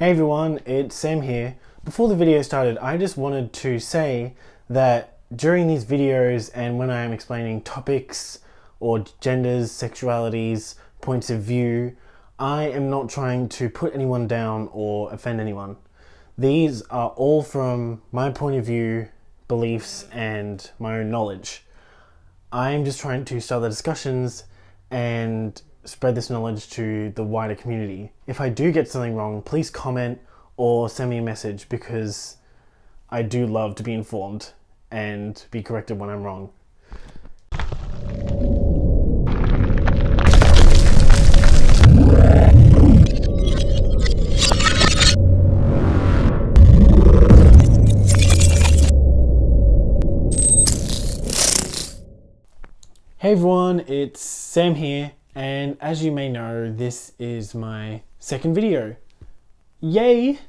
Hey everyone, it's Sam here. Before the video started, I just wanted to say that during these videos and when I am explaining topics or genders, sexualities, points of view, I am not trying to put anyone down or offend anyone. These are all from my point of view, beliefs, and my own knowledge. I am just trying to start the discussions and spread this knowledge to the wider community. If I do get something wrong, please comment or send me a message, because I do love to be informed and be corrected when I'm wrong. Hey everyone, it's Sam here. And as you may know, this is my second video. Yay!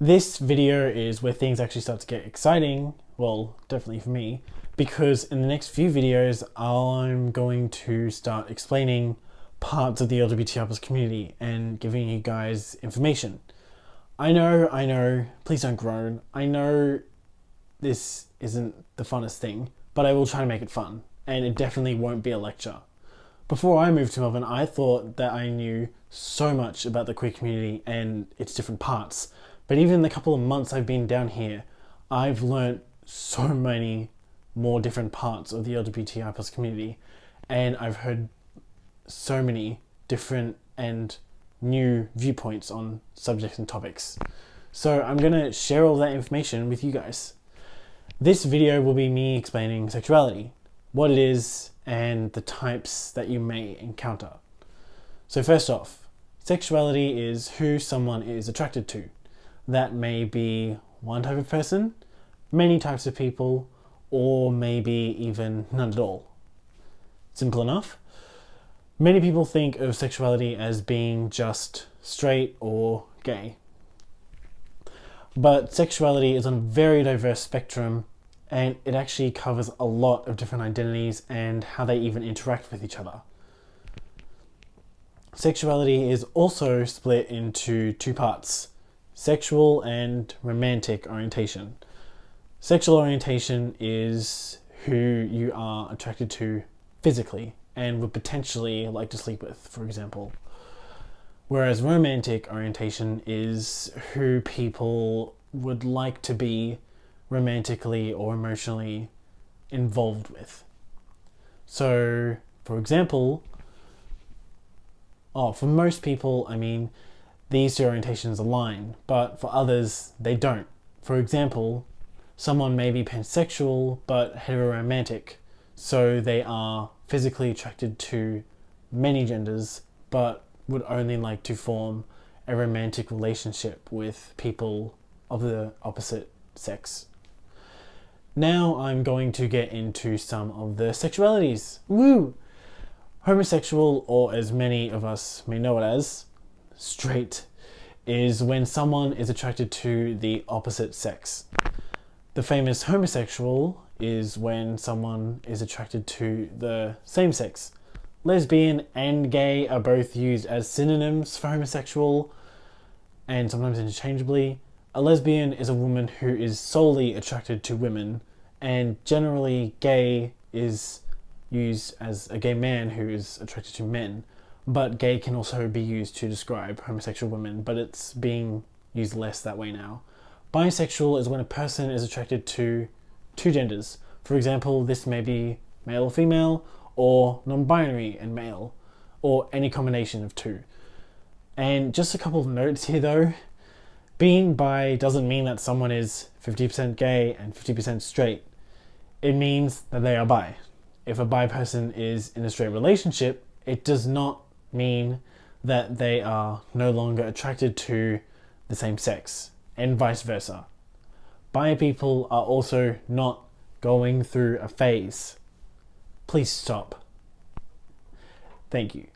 This video is where things actually start to get exciting. Well, definitely for me, because in the next few videos, I'm going to start explaining parts of the LGBTI+ community and giving you guys information. I know, please don't groan. I know this isn't the funnest thing, but I will try to make it fun, and it definitely won't be a lecture. Before I moved to Melbourne, I thought that I knew so much about the queer community and its different parts. But even in the couple of months I've been down here, I've learnt so many more different parts of the LGBTI+ community. And I've heard so many different and new viewpoints on subjects and topics. So I'm going to share all that information with you guys. This video will be me explaining sexuality, what it is, and the types that you may encounter. So first off, sexuality is who someone is attracted to. That may be one type of person, many types of people, or maybe even none at all. Simple enough. Many people think of sexuality as being just straight or gay. But sexuality is on a very diverse spectrum, and it actually covers a lot of different identities and how they even interact with each other. Sexuality is also split into two parts: sexual and romantic orientation. Sexual orientation is who you are attracted to physically and would potentially like to sleep with, for example. Whereas romantic orientation is who people would like to be romantically or emotionally involved with. So, for example, for most people, these two orientations align, but for others, they don't. For example, someone may be pansexual but heteroromantic, so they are physically attracted to many genders, but would only like to form a romantic relationship with people of the opposite sex. Now I'm going to get into some of the sexualities. Woo! Homosexual, or as many of us may know it as, straight, is when someone is attracted to the opposite sex. The famous homosexual is when someone is attracted to the same sex. Lesbian and gay are both used as synonyms for homosexual, and sometimes interchangeably. A lesbian is a woman who is solely attracted to women, and generally gay is used as a gay man who is attracted to men. But gay can also be used to describe homosexual women, but it's being used less that way now. Bisexual is when a person is attracted to two genders. For example, this may be male or female, or non-binary and male, or any combination of two. And just a couple of notes here though. Being bi doesn't mean that someone is 50% gay and 50% straight. It means that they are bi. If a bi person is in a straight relationship, it does not mean that they are no longer attracted to the same sex, and vice versa. Bi people are also not going through a phase. Please stop. Thank you.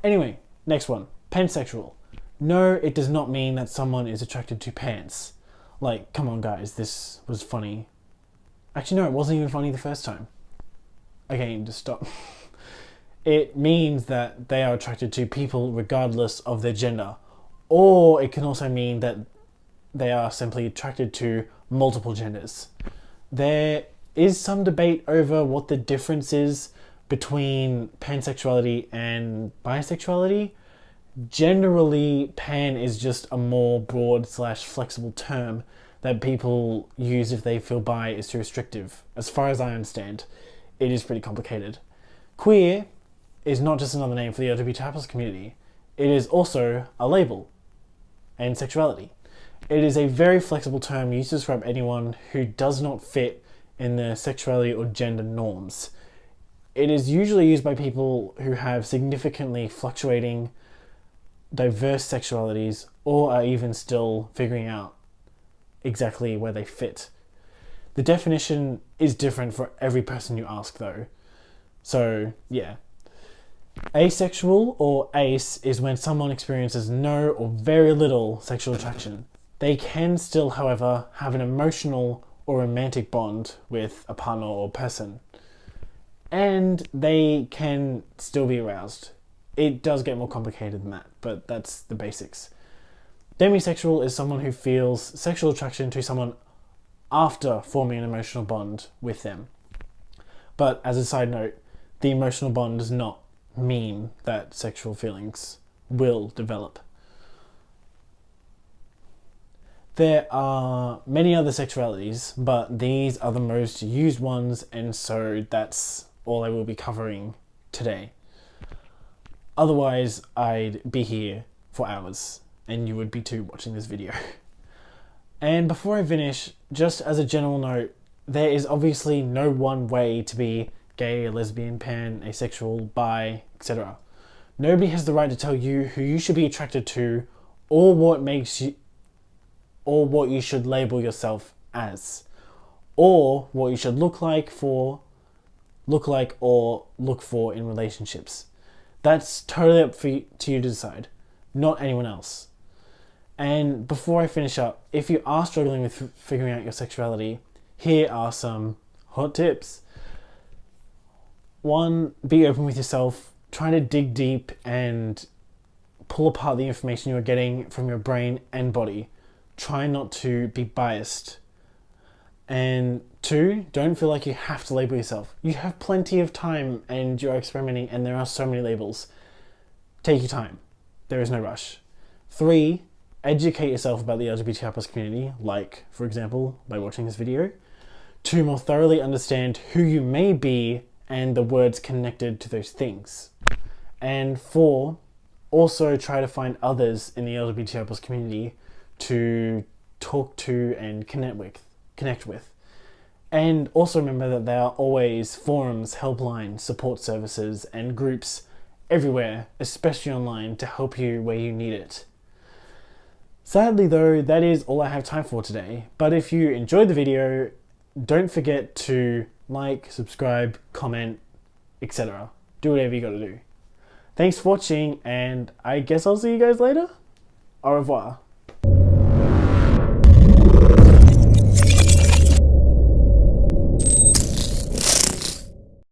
Anyway, next one, pansexual. No, it does not mean that someone is attracted to pants. Like, come on guys, this was funny. Actually, no, it wasn't even funny the first time. Okay, just stop. It means that they are attracted to people regardless of their gender, or it can also mean that they are simply attracted to multiple genders. There is some debate over what the difference is between pansexuality and bisexuality. Generally, pan is just a more broad / flexible term that people use if they feel bi is too restrictive. As far as I understand, it is pretty complicated. Queer is not just another name for the LGBT+ community. It is also a label and sexuality. It is a very flexible term used to describe anyone who does not fit in the sexuality or gender norms. It is usually used by people who have significantly fluctuating, diverse sexualities or are even still figuring out exactly where they fit. The definition is different for every person you ask though. So yeah. Asexual or ace is when someone experiences no or very little sexual attraction. They can still, however, have an emotional or romantic bond with a partner or person. And they can still be aroused. It does get more complicated than that, but that's the basics. Demisexual is someone who feels sexual attraction to someone after forming an emotional bond with them. But as a side note, the emotional bond does not mean that sexual feelings will develop. There are many other sexualities, but these are the most used ones, and so that's all I will be covering today. Otherwise, I'd be here for hours, and you would be too watching this video. And before I finish, just as a general note, there is obviously no one way to be gay, lesbian, pan, asexual, bi, etc. Nobody has the right to tell you who you should be attracted to, or what you should label yourself as, or what you should look like or look for in relationships. That's totally up to you to decide, not anyone else. And before I finish up, if you are struggling with figuring out your sexuality, here are some hot tips. 1, be open with yourself. Try to dig deep and pull apart the information you are getting from your brain and body. Try not to be biased. And 2, don't feel like you have to label yourself. You have plenty of time and you're experimenting and there are so many labels. Take your time. There is no rush. 3, educate yourself about the LGBT+ community, like, for example, by watching this video, to more thoroughly understand who you may be and the words connected to those things. And 4, also try to find others in the LGBT+ community to talk to and connect with. And also remember that there are always forums, helplines, support services, and groups everywhere, especially online, to help you where you need it. Sadly though, that is all I have time for today. But if you enjoyed the video, don't forget to like, subscribe, comment, etc. Do whatever you gotta do. Thanks for watching, and I guess I'll see you guys later. Au revoir.